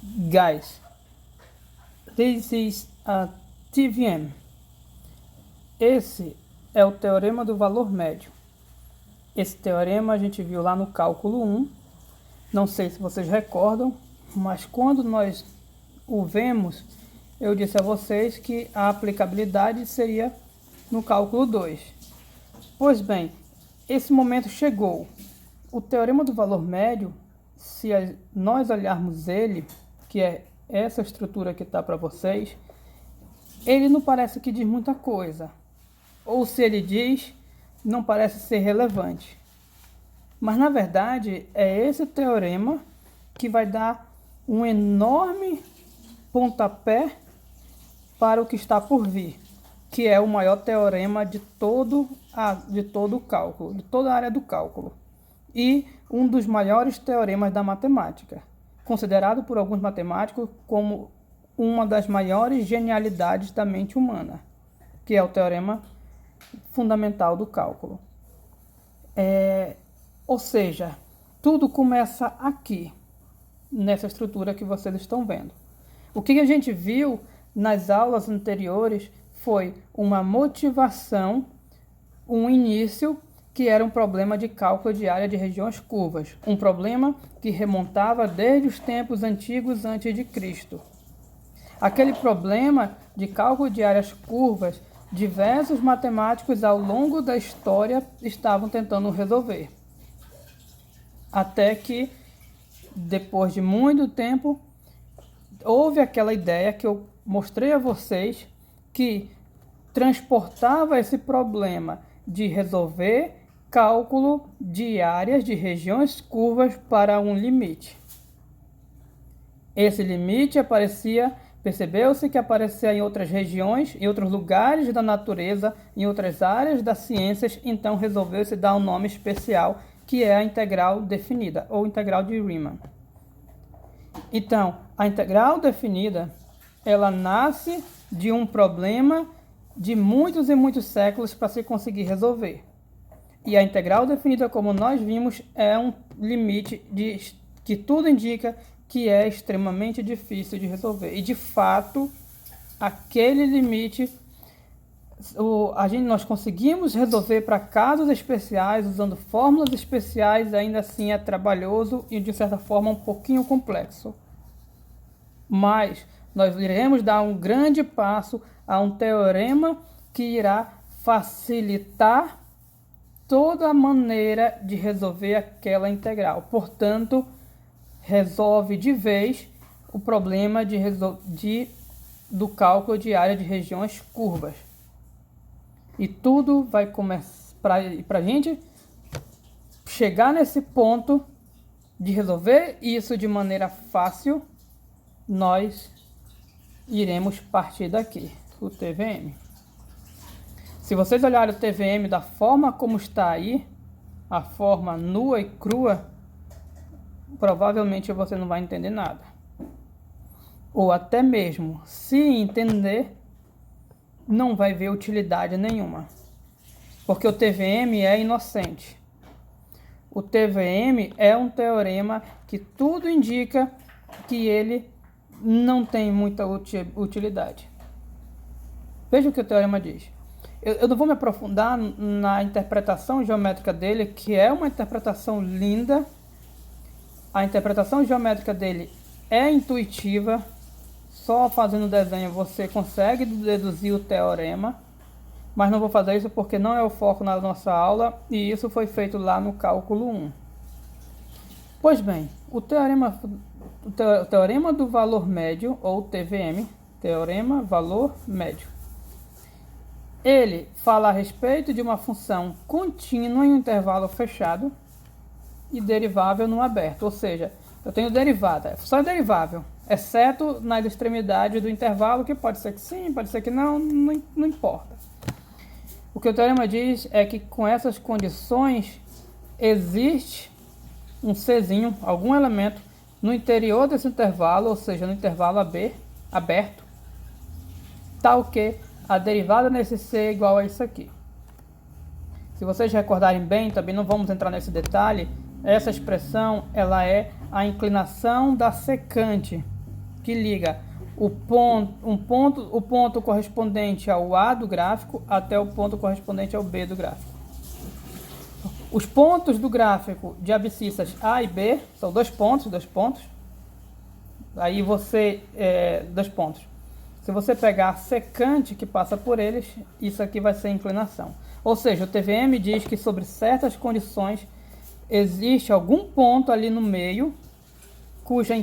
Guys, this is a TVM. Esse é o teorema do valor médio. Esse teorema a gente viu lá no cálculo 1. Não sei se vocês recordam, mas quando nós o vemos, eu disse a vocês que a aplicabilidade seria no cálculo 2. Pois bem, esse momento chegou. O teorema do valor médio, se nós olharmos ele, que é essa estrutura que está para vocês, ele não parece que diz muita coisa. Ou se ele diz, não parece ser relevante. Mas na verdade é esse teorema que vai dar um enorme pontapé para o que está por vir, que é o maior teorema de todo o cálculo, de toda a área do cálculo, e um dos maiores teoremas da matemática, considerado por alguns matemáticos como uma das maiores genialidades da mente humana, que é o teorema fundamental do cálculo. Ou seja, tudo começa aqui, nessa estrutura que vocês estão vendo. O que a gente viu nas aulas anteriores foi uma motivação, um início, que era um problema de cálculo de área de regiões curvas, um problema que remontava desde os tempos antigos antes de Cristo. Aquele problema de cálculo de áreas curvas, diversos matemáticos ao longo da história estavam tentando resolver. Até que, depois de muito tempo, houve aquela ideia que eu mostrei a vocês, que transportava esse problema de resolver cálculo de áreas de regiões curvas para um limite. Esse limite percebeu-se que aparecia em outras regiões, em outros lugares da natureza, em outras áreas das ciências, então resolveu-se dar um nome especial, que é a integral definida, ou integral de Riemann. Então, a integral definida, ela nasce de um problema de muitos e muitos séculos para se conseguir resolver. E a integral definida, como nós vimos, é um limite que tudo indica que é extremamente difícil de resolver. E, de fato, aquele limite nós conseguimos resolver para casos especiais, usando fórmulas especiais, ainda assim é trabalhoso e, de certa forma, um pouquinho complexo. Mas nós iremos dar um grande passo a um teorema que irá facilitar toda a maneira de resolver aquela integral. Portanto, resolve de vez o problema do cálculo de área de regiões curvas. E tudo vai começar para a gente chegar nesse ponto de resolver isso de maneira fácil. Nós iremos partir daqui, o TVM. Se vocês olharem o TVM da forma como está aí, a forma nua e crua, provavelmente você não vai entender nada. Ou até mesmo, se entender, não vai ver utilidade nenhuma. Porque o TVM é inocente. O TVM é um teorema que tudo indica que ele não tem muita utilidade. Veja o que o teorema diz. Eu não vou me aprofundar na interpretação geométrica dele, que é uma interpretação linda. A interpretação geométrica dele é intuitiva. Só fazendo o desenho você consegue deduzir o teorema. Mas não vou fazer isso porque não é o foco na nossa aula. E isso foi feito lá no cálculo 1. Pois bem, o teorema do valor médio, ou TVM, teorema valor médio. Ele fala a respeito de uma função contínua em um intervalo fechado e derivável no aberto. Ou seja, eu tenho derivada, a função é derivável, exceto nas extremidades do intervalo, que pode ser que sim, pode ser que não importa. O que o teorema diz é que com essas condições existe um Czinho, algum elemento, no interior desse intervalo, ou seja, no intervalo AB, aberto, tal que a derivada nesse C é igual a isso aqui. Se vocês recordarem bem, também não vamos entrar nesse detalhe, essa expressão ela é a inclinação da secante que liga o ponto correspondente ao A do gráfico até o ponto correspondente ao B do gráfico. Os pontos do gráfico de abscissas A e B são dois pontos. Aí você, dois pontos. Se você pegar a secante que passa por eles, isso aqui vai ser a inclinação. Ou seja, o TVM diz que sobre certas condições existe algum ponto ali no meio cuja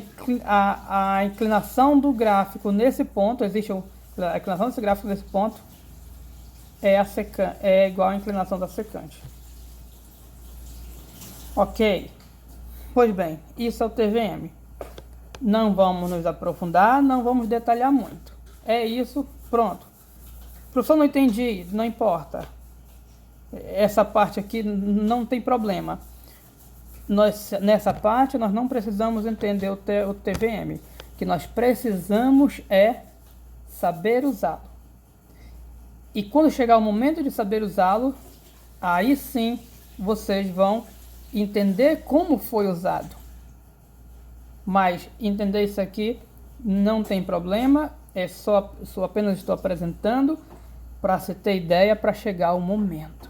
a inclinação do gráfico nesse ponto, a inclinação desse gráfico nesse ponto é igual à inclinação da secante. Ok? Pois bem, isso é o TVM. Não vamos nos aprofundar, não vamos detalhar muito. É isso, pronto. Professor, não entendi, não importa. Essa parte aqui não tem problema. Nessa parte nós não precisamos entender o TVM. O que nós precisamos é saber usá-lo. E quando chegar o momento de saber usá-lo, aí sim vocês vão entender como foi usado. Mas entender isso aqui não tem problema, apenas estou apresentando para se ter ideia para chegar ao momento.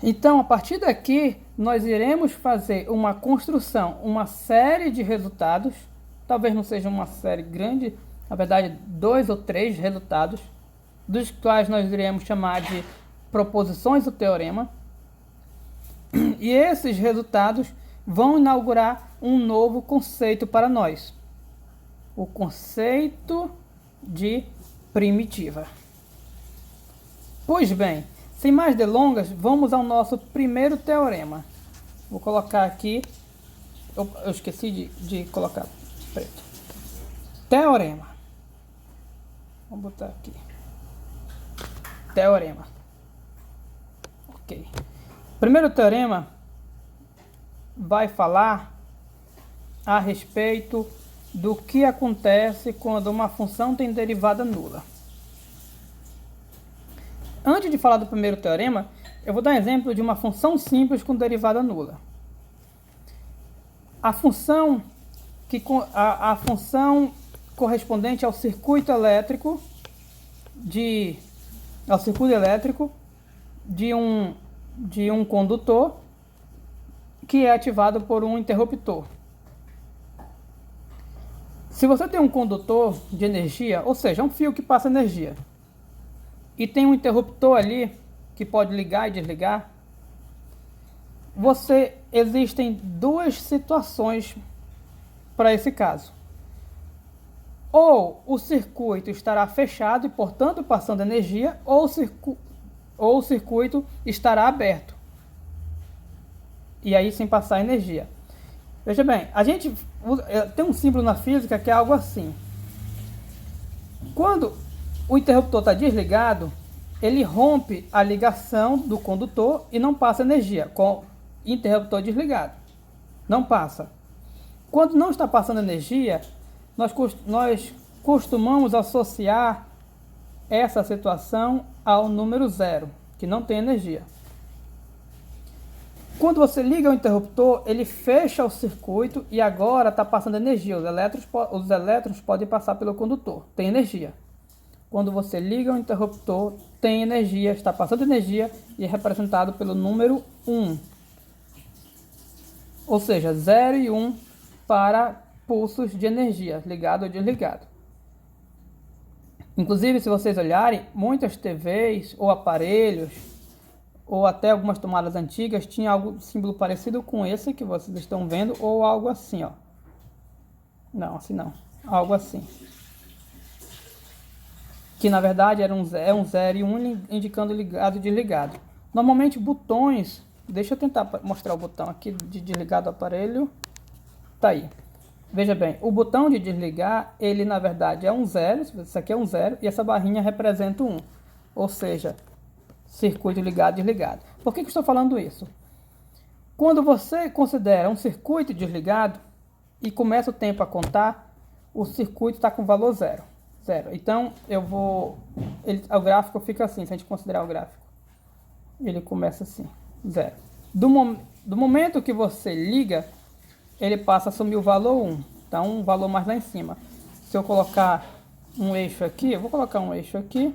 Então, a partir daqui, nós iremos fazer uma construção, uma série de resultados, talvez não seja uma série grande, na verdade 2 ou 3 resultados, dos quais nós iremos chamar de proposições do teorema. E esses resultados vão inaugurar um novo conceito para nós, o conceito de primitiva. Pois bem, sem mais delongas, vamos ao nosso primeiro teorema. Vou colocar aqui, eu esqueci de colocar preto. Teorema. Vamos botar aqui. Teorema. Ok. Primeiro teorema vai falar a respeito do que acontece quando uma função tem derivada nula. Antes de falar do primeiro teorema, eu vou dar um exemplo de uma função simples com derivada nula. A função correspondente ao circuito elétrico de um condutor que é ativado por um interruptor. Se você tem um condutor de energia, ou seja, um fio que passa energia, e tem um interruptor ali que pode ligar e desligar, existem duas situações para esse caso. Ou o circuito estará fechado e, portanto, passando energia, ou o circuito estará aberto e aí sem passar energia. Veja bem, a gente tem um símbolo na física que é algo assim. Quando o interruptor está desligado, ele rompe a ligação do condutor e não passa energia. Com o interruptor desligado, não passa. Quando não está passando energia, nós costumamos associar essa situação ao número zero, que não tem energia. Quando você liga o interruptor, ele fecha o circuito e agora está passando energia. Os elétrons podem passar pelo condutor, tem energia. Quando você liga o interruptor, tem energia, está passando energia e é representado pelo número 1. Ou seja, 0 e 1 para pulsos de energia, ligado ou desligado. Inclusive, se vocês olharem, muitas TVs ou aparelhos, ou até algumas tomadas antigas, tinha algo símbolo parecido com esse que vocês estão vendo, ou algo assim, ó. Não, assim não. Algo assim. Que na verdade era um 0 e 1 indicando ligado e desligado. Normalmente botões, deixa eu tentar mostrar o botão aqui de desligar do aparelho. Tá aí. Veja bem, o botão de desligar, ele na verdade é um 0, isso aqui é um 0 e essa barrinha representa um 1. Ou seja, circuito ligado e desligado. Por que eu estou falando isso? Quando você considera um circuito desligado e começa o tempo a contar, o circuito está com valor 0. Então, o gráfico fica assim, se a gente considerar o gráfico. Ele começa assim, 0. Do momento que você liga, ele passa a assumir o valor 1. Então, um valor mais lá em cima. Se eu colocar um eixo aqui, eu vou colocar um eixo aqui.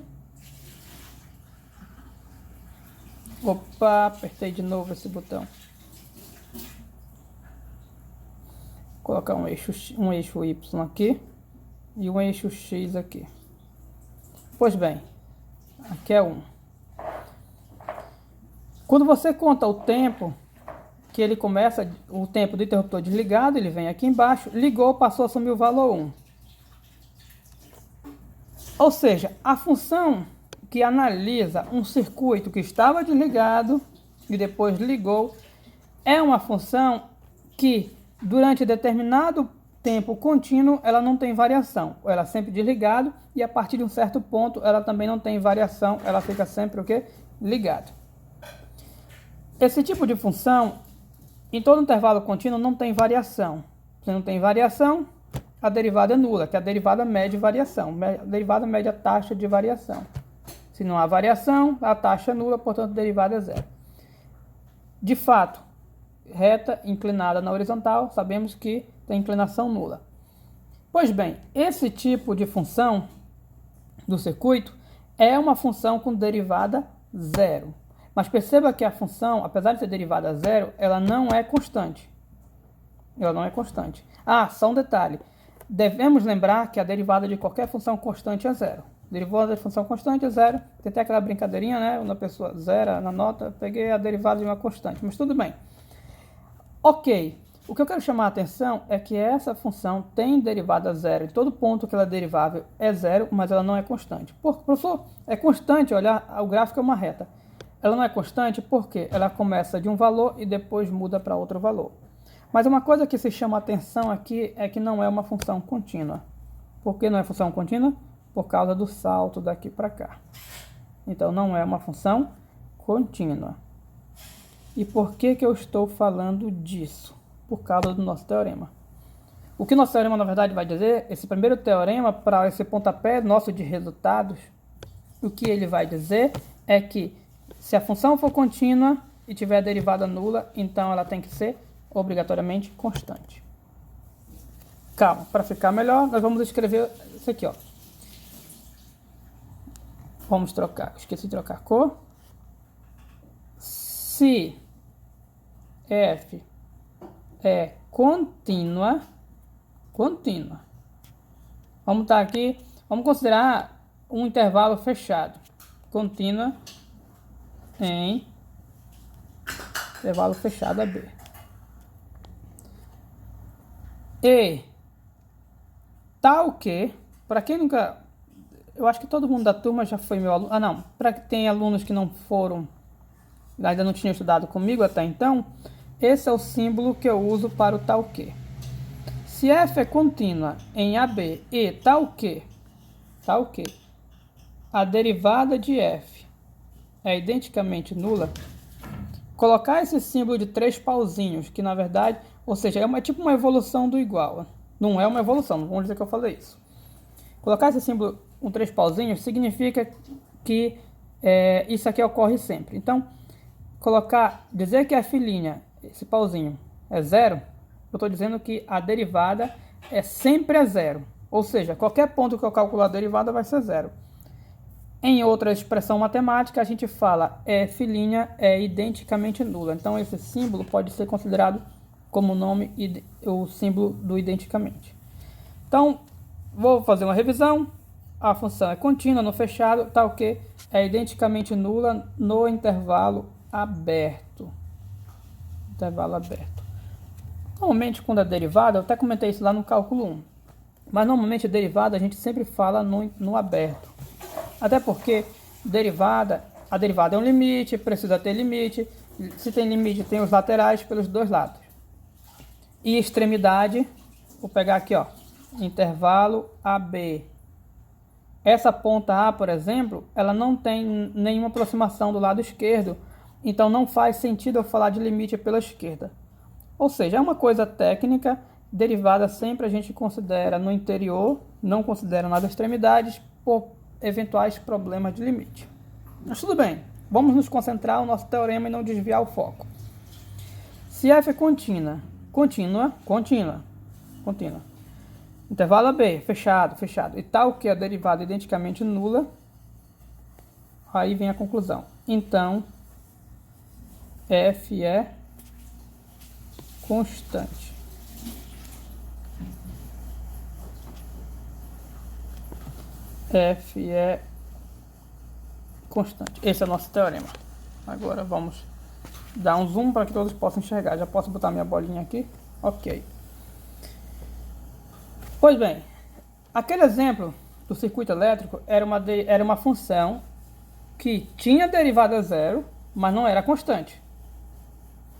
Opa, apertei de novo esse botão. Vou colocar um eixo Y aqui e um eixo X aqui. Pois bem, aqui é 1. Quando você conta o tempo que ele começa, o tempo do interruptor desligado, ele vem aqui embaixo, ligou, passou a assumir o valor 1. Ou seja, a função que analisa um circuito que estava desligado e depois ligou é uma função que durante determinado tempo contínuo ela não tem variação, ela é sempre desligado, e a partir de um certo ponto ela também não tem variação, ela fica sempre o quê? Ligado. Esse tipo de função, em todo intervalo contínuo, não tem variação. Se não tem variação, a derivada é nula, que é a derivada mede variação. A derivada mede a taxa de variação. Se não há variação, a taxa é nula, portanto a derivada é zero. De fato, reta inclinada na horizontal, sabemos que tem inclinação nula. Pois bem, esse tipo de função do circuito é uma função com derivada zero. Mas perceba que a função, apesar de ser derivada zero, ela não é constante. Ela não é constante. Ah, só um detalhe. Devemos lembrar que a derivada de qualquer função constante é zero. Derivada de função constante é zero. Tem até aquela brincadeirinha, né? Quando a pessoa zera na nota, peguei a derivada de uma constante, mas tudo bem. Ok. O que eu quero chamar a atenção é que essa função tem derivada zero. Em todo ponto que ela é derivável é zero, mas ela não é constante. Professor, é constante, olha, o gráfico é uma reta. Ela não é constante porque ela começa de um valor e depois muda para outro valor. Mas uma coisa que se chama atenção aqui é que não é uma função contínua. Por que não é função contínua? Por causa do salto daqui para cá. Então não é uma função contínua. E por que eu estou falando disso? Por causa do nosso teorema. O que nosso teorema na verdade vai dizer, esse primeiro teorema para esse pontapé nosso de resultados, o que ele vai dizer é que se a função for contínua e tiver derivada nula, então ela tem que ser obrigatoriamente constante. Calma, para ficar melhor, nós vamos escrever isso aqui, ó. Vamos trocar, esqueci de trocar a cor. Se f é contínua, vamos estar aqui, vamos considerar um intervalo fechado, contínua em intervalo fechado AB. E tal que, para quem nunca, eu acho que todo mundo da turma já foi meu aluno, não, para que tem alunos que não foram, ainda não tinham estudado comigo até então, esse é o símbolo que eu uso para o tal que. Se f é contínua em AB e tal que, a derivada de f é identicamente nula, colocar esse símbolo de 3 pauzinhos, que na verdade, ou seja, é tipo uma evolução do igual. Não é uma evolução, não vamos dizer que eu falei isso. Colocar esse símbolo com 3 pauzinhos significa que isso aqui ocorre sempre. Então, dizer que a filinha, esse pauzinho, é zero, eu estou dizendo que a derivada é sempre zero. Ou seja, qualquer ponto que eu calcular a derivada vai ser zero. Em outra expressão matemática, a gente fala f' é identicamente nula. Então, esse símbolo pode ser considerado como o símbolo do identicamente. Então, vou fazer uma revisão. A função é contínua no fechado, tal que é identicamente nula no intervalo aberto. Normalmente, quando é derivada, eu até comentei isso lá no cálculo 1. Mas, normalmente, a derivada a gente sempre fala no aberto. Até porque a derivada é um limite, precisa ter limite. Se tem limite, tem os laterais pelos dois lados. E extremidade, vou pegar aqui, ó, intervalo AB. Essa ponta A, por exemplo, ela não tem nenhuma aproximação do lado esquerdo, então não faz sentido eu falar de limite pela esquerda. Ou seja, é uma coisa técnica, derivada sempre a gente considera no interior, não considera nas extremidades, por eventuais problemas de limite. Mas tudo bem, vamos nos concentrar no nosso teorema e não desviar o foco. Se f é contínua, Intervalo AB, fechado, fechado. E tal que a derivada é identicamente nula, aí vem a conclusão. Então, f é constante. F é constante. Esse é o nosso teorema. Agora vamos dar um zoom para que todos possam enxergar. Já posso botar minha bolinha aqui? Ok. Pois bem, aquele exemplo do circuito elétrico era uma função que tinha derivada zero, mas não era constante.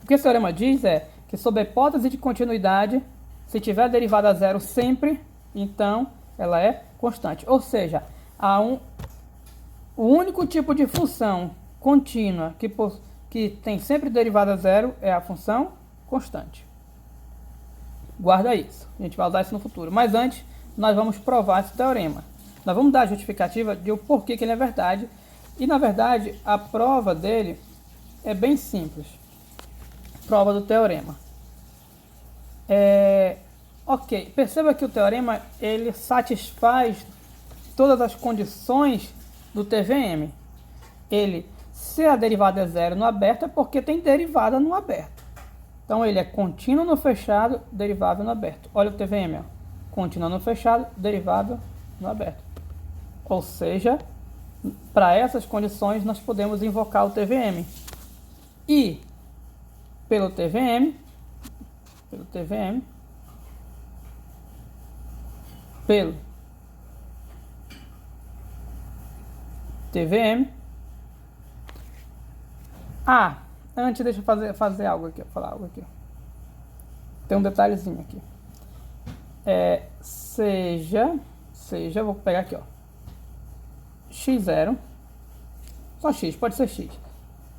O que esse teorema diz é que, sob a hipótese de continuidade, se tiver derivada zero sempre, então ela é constante. Ou seja, o único tipo de função contínua que tem sempre derivada zero é a função constante. Guarda isso, a gente vai usar isso no futuro. Mas antes, nós vamos provar esse teorema. Nós vamos dar a justificativa de o porquê que ele é verdade. E, na verdade, a prova dele é bem simples. Prova do teorema. Ok, perceba que o teorema ele satisfaz todas as condições do TVM. Se a derivada é zero no aberto, é porque tem derivada no aberto. Então ele é contínuo no fechado, derivável no aberto. Olha o TVM, ó. Contínuo no fechado, derivável no aberto. Ou seja, para essas condições nós podemos invocar o TVM. E pelo TVM, pelo TVM. Antes deixa eu fazer algo aqui, falar algo aqui. Tem um detalhezinho aqui. Vou pegar aqui, ó. X0, só x, pode ser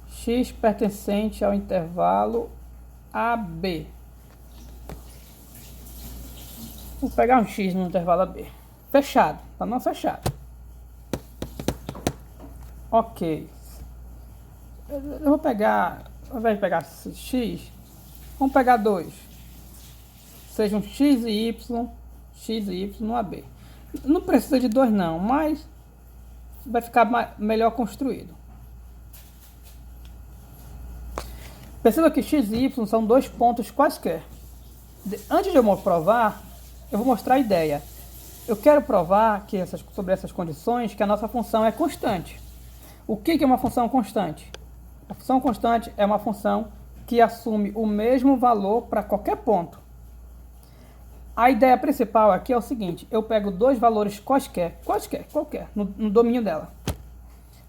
x pertencente ao intervalo AB. Vou pegar um x no intervalo AB. Fechado, tá não fechado. Ok. Eu vou pegar, ao invés de pegar x, vamos pegar 2. Sejam x e y no AB. Não precisa de 2 não, mas vai ficar melhor construído. Perceba que x e y são dois pontos quaisquer. Antes de eu provar, eu vou mostrar a ideia. Eu quero provar que sobre essas condições que a nossa função é constante. O que é uma função constante? A função constante é uma função que assume o mesmo valor para qualquer ponto. A ideia principal aqui é o seguinte: eu pego dois valores qualquer, no domínio dela.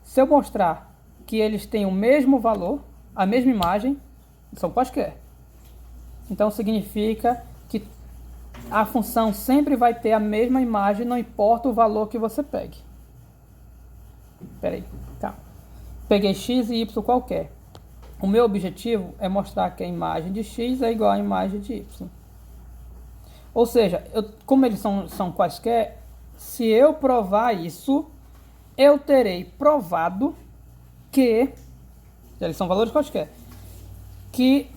Se eu mostrar que eles têm o mesmo valor, a mesma imagem, são quaisquer. Então significa que a função sempre vai ter a mesma imagem, não importa o valor que você pegue. Espera aí, tá. Peguei x e y qualquer. O meu objetivo é mostrar que a imagem de x é igual à imagem de y. Ou seja, como eles são quaisquer, se eu provar isso, eu terei provado que, eles são valores quaisquer, que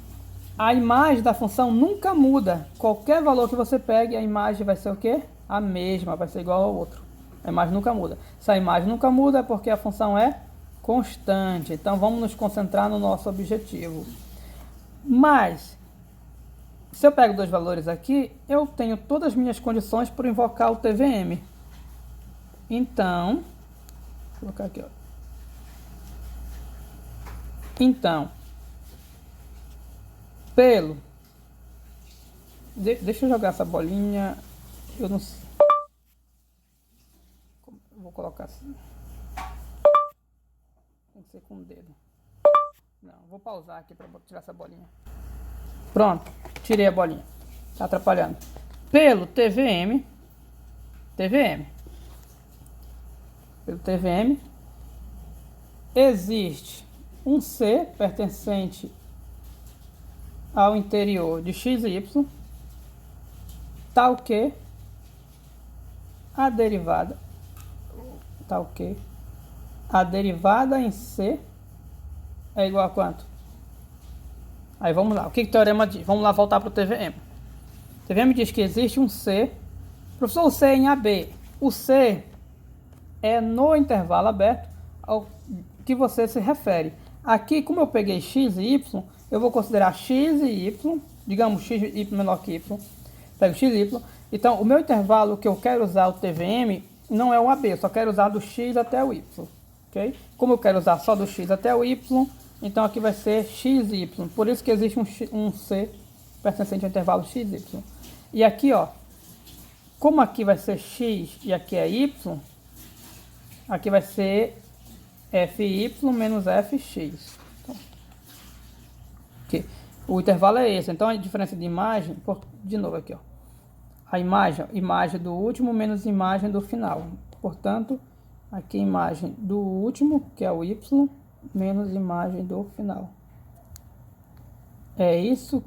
a imagem da função nunca muda. Qualquer valor que você pegue, a imagem vai ser o quê? A mesma, vai ser igual ao outro. A imagem nunca muda. Se a imagem nunca muda, é porque a função é constante. Então vamos nos concentrar no nosso objetivo. Mas, se eu pego dois valores aqui, eu tenho todas as minhas condições para invocar o TVM. Então, vou colocar aqui, ó. Então, deixa eu jogar essa bolinha. Eu não sei. Vou colocar assim. Tem que ser com o dedo. Não, vou pausar aqui para tirar essa bolinha. Pronto, tirei a bolinha. Tá atrapalhando. Pelo TVM, existe um C pertencente ao interior de x e y, tal que a derivada em C é igual a quanto? Aí vamos lá, o que o teorema diz? Vamos lá voltar para o TVM. O TVM diz que existe um C Professor, o C é em AB. O C é no intervalo aberto ao que você se refere. Aqui, como eu peguei x e y, eu vou considerar x e y, digamos x e y menor que y, pego x e y. Então, o meu intervalo que eu quero usar o TVM não é o AB, eu só quero usar do x até o y, ok? Como eu quero usar só do x até o y, então aqui vai ser x e y, por isso que existe um C pertencente ao intervalo x e y. E aqui, ó, como aqui vai ser x e aqui é y, aqui vai ser fy menos fx. Então, aqui. O intervalo é esse. Então a diferença de imagem, de novo aqui, ó. A imagem do último menos imagem do final. Portanto, aqui a imagem do último, que é o y, menos imagem do final. É isso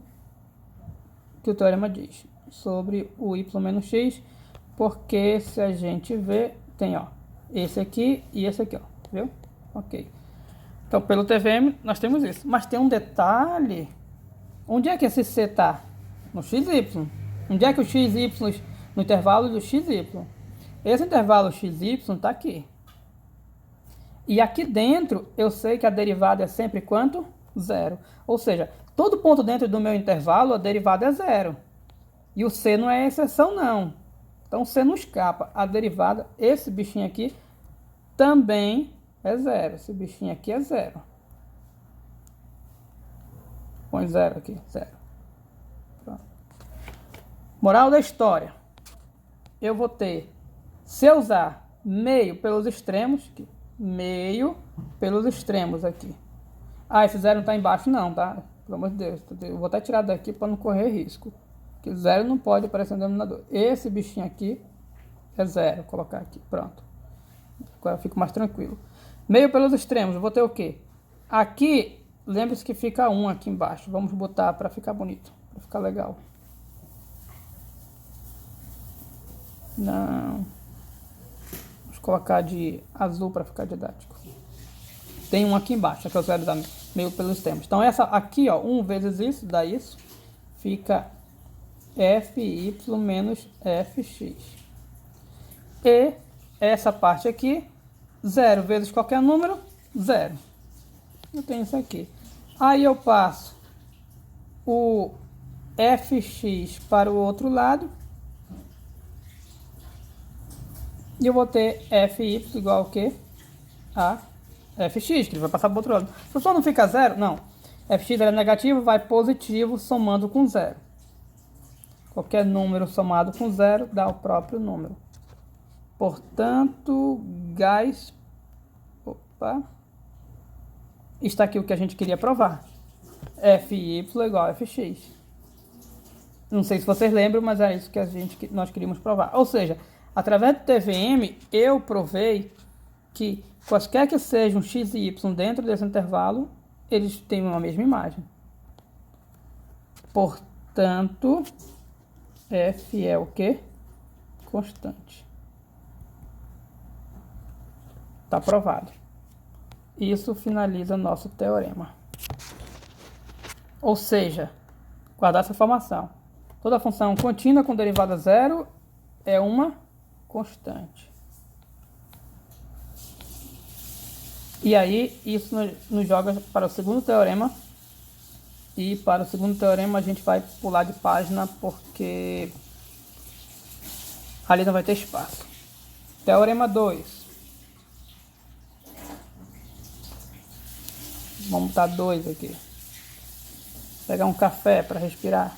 que o teorema diz sobre o y menos x, porque se a gente ver, tem, ó, esse aqui e esse aqui, ó, viu? Ok. Então, pelo TVM, nós temos isso. Mas tem um detalhe. Onde é que esse C está? No XY. Onde é que o XY, no intervalo do XY? Esse intervalo XY está aqui. E aqui dentro, eu sei que a derivada é sempre quanto? Zero. Ou seja, todo ponto dentro do meu intervalo, a derivada é zero. E o C não é exceção, não. Então, o C não escapa. A derivada, esse bichinho aqui, também é zero. Esse bichinho aqui é zero. Põe zero aqui, zero. Pronto. Moral da história. Eu vou ter, se eu usar meio pelos extremos, meio pelos extremos aqui. Ah, esse zero não está embaixo não, tá? Pelo amor de Deus. Eu vou até tirar daqui para não correr risco. Que zero não pode aparecer no denominador. Esse bichinho aqui é zero. Vou colocar aqui, pronto. Agora eu fico mais tranquilo. Meio pelos extremos, eu vou ter o quê? Aqui, lembre-se que fica 1 aqui embaixo. Vamos botar para ficar bonito, para ficar legal. Não. Vamos colocar de azul para ficar didático. Tem um aqui embaixo, que eu quero dar meio pelos extremos. Então, essa aqui, ó, 1 vezes isso, dá isso. Fica fy menos fx. E essa parte aqui, 0 vezes qualquer número, 0. Eu tenho isso aqui. Aí eu passo o fx para o outro lado. E eu vou ter fy igual ao quê? A fx, que ele vai passar para o outro lado. Se só não fica 0, não. Fx é negativo, vai positivo somando com 0. Qualquer número somado com 0 dá o próprio número. Portanto, gás... Opa! Está aqui o que a gente queria provar. Fy igual a fx. Não sei se vocês lembram, mas é isso que nós queríamos provar. Ou seja, através do TVM, eu provei que quaisquer que sejam x e y dentro desse intervalo, eles têm uma mesma imagem. Portanto, f é o quê? Constante. Está provado. Isso finaliza nosso teorema. Ou seja, guardar essa informação. Toda função contínua com derivada zero é uma constante. E aí, isso nos joga para o segundo teorema. E para o segundo teorema a gente vai pular de página porque ali não vai ter espaço. Teorema 2. Vamos botar 2 aqui. Pegar um café para respirar.